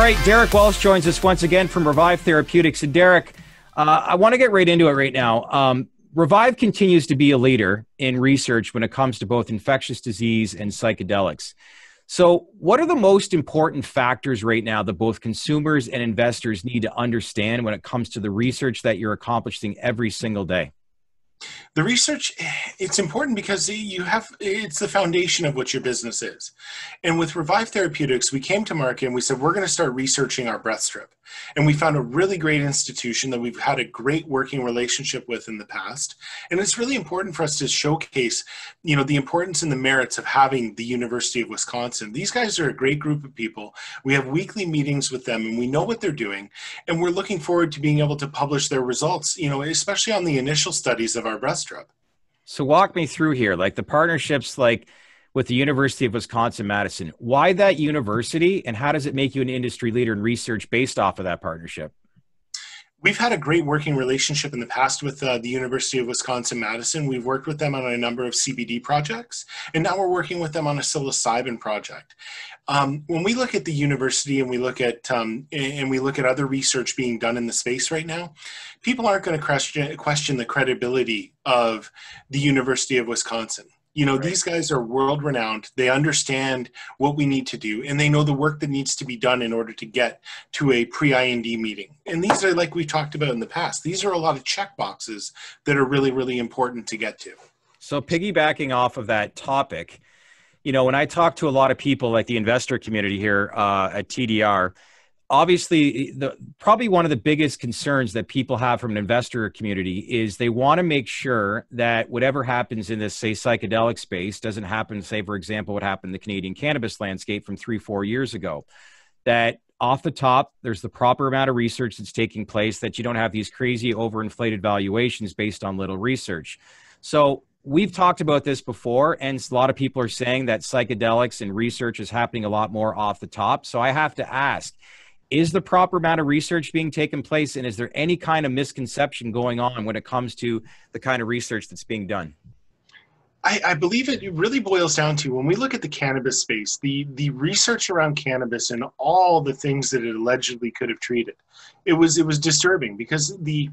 right, Derek Welsh joins us once again from Revive Therapeutics. And Derek, I want to get right into it right now. Revive continues to be a leader in research when it comes to both infectious disease and psychedelics. So what are the most important factors right now that both consumers and investors need to understand when it comes to the research that you're accomplishing every single day? The research, it's important because it's the foundation of what your business is. And with Revive Therapeutics, we came to market and we said, we're going to start researching our breath strip. And we found a really great institution that we've had a great working relationship with in the past. And it's really important for us to showcase, the importance and the merits of having the University of Wisconsin. These guys are a great group of people. We have weekly meetings with them and we know what they're doing. And we're looking forward to being able to publish their results, especially on the initial studies of our breath strip. So walk me through here, like the partnerships with the University of Wisconsin-Madison. Why that university, and how does it make you an industry leader in research based off of that partnership? We've had a great working relationship in the past with the University of Wisconsin-Madison. We've worked with them on a number of CBD projects, and now we're working with them on a psilocybin project. When we look at the university and we look at other research being done in the space right now, people aren't going to question the credibility of the University of Wisconsin. Right. These guys are world-renowned. They understand what we need to do, and they know the work that needs to be done in order to get to a pre-IND meeting. And these are, like we talked about in the past, these are a lot of check boxes that are really, really important to get to. So piggybacking off of that topic, when I talk to a lot of people like the investor community here at TDR, obviously, probably one of the biggest concerns that people have from an investor community is they want to make sure that whatever happens in this, say, psychedelic space doesn't happen, say, for example, what happened in the Canadian cannabis landscape from 3-4 years ago. That off the top, there's the proper amount of research that's taking place, that you don't have these crazy overinflated valuations based on little research. So we've talked about this before, and a lot of people are saying that psychedelics and research is happening a lot more off the top. So I have to ask, is the proper amount of research being taken place, and is there any kind of misconception going on when it comes to the kind of research that's being done? I believe it really boils down to, when we look at the cannabis space, the research around cannabis and all the things that it allegedly could have treated, it was disturbing because the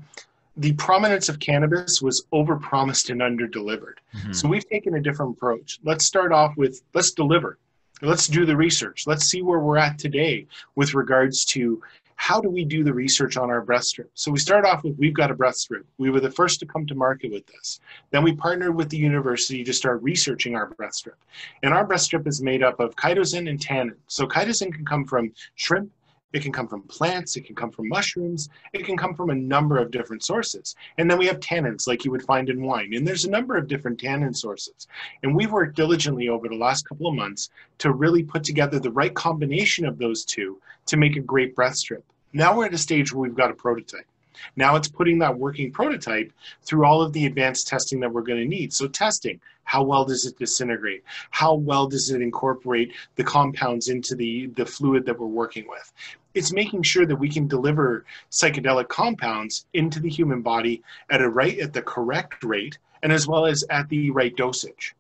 prominence of cannabis was overpromised and underdelivered. Mm-hmm. So we've taken a different approach. Let's start off with, let's deliver. Let's do the research. Let's see where we're at today with regards to how do we do the research on our breath strip. So we start off with, we've got a breath strip. We were the first to come to market with this. Then we partnered with the university to start researching our breath strip. And our breath strip is made up of chitosan and tannin. So chitosan can come from shrimp, it can come from plants, it can come from mushrooms, it can come from a number of different sources. And then we have tannins like you would find in wine. And there's a number of different tannin sources. And we've worked diligently over the last couple of months to really put together the right combination of those two to make a great breath strip. Now we're at a stage where we've got a prototype. Now it's putting that working prototype through all of the advanced testing that we're going to need. So testing, how well does it disintegrate? How well does it incorporate the compounds into the fluid that we're working with? It's making sure that we can deliver psychedelic compounds into the human body at the correct rate, and as well as at the right dosage.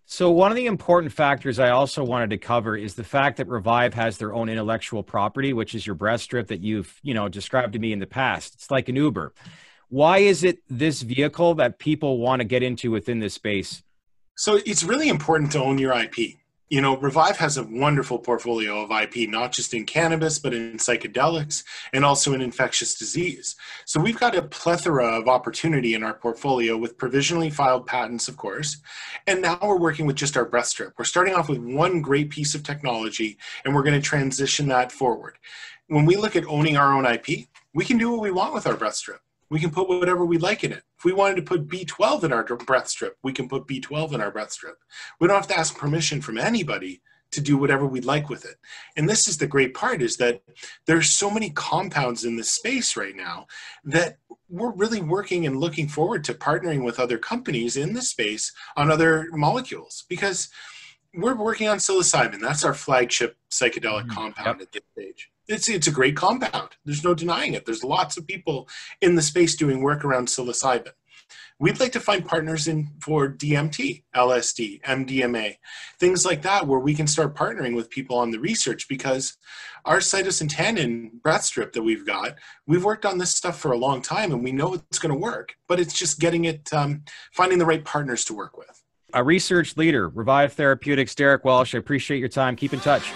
So one of the important factors I also wanted to cover is the fact that Revive has their own intellectual property, which is your breath strip that you've, described to me in the past. It's like an Uber. Why is it this vehicle that people want to get into within this space? So it's really important to own your IP. Revive has a wonderful portfolio of IP, not just in cannabis, but in psychedelics and also in infectious disease. So we've got a plethora of opportunity in our portfolio with provisionally filed patents, of course. And now we're working with just our breath strip. We're starting off with one great piece of technology, and we're going to transition that forward. When we look at owning our own IP, we can do what we want with our breath strip. We can put whatever we like in it. If we wanted to put B12 in our breath strip, we can put B12 in our breath strip. We don't have to ask permission from anybody to do whatever we'd like with it. And this is the great part, is that there's so many compounds in this space right now that we're really working and looking forward to partnering with other companies in this space on other molecules, because we're working on psilocybin. That's our flagship psychedelic compound at this stage. It's a great compound. There's no denying it. There's lots of people in the space doing work around psilocybin. We'd like to find partners for DMT, LSD, MDMA, things like that, where we can start partnering with people on the research, because our cytosine breath strip that we've got, we've worked on this stuff for a long time and we know it's going to work, but it's just getting it, finding the right partners to work with. A research leader, Revive Therapeutics, Derek Welsh, I appreciate your time. Keep in touch.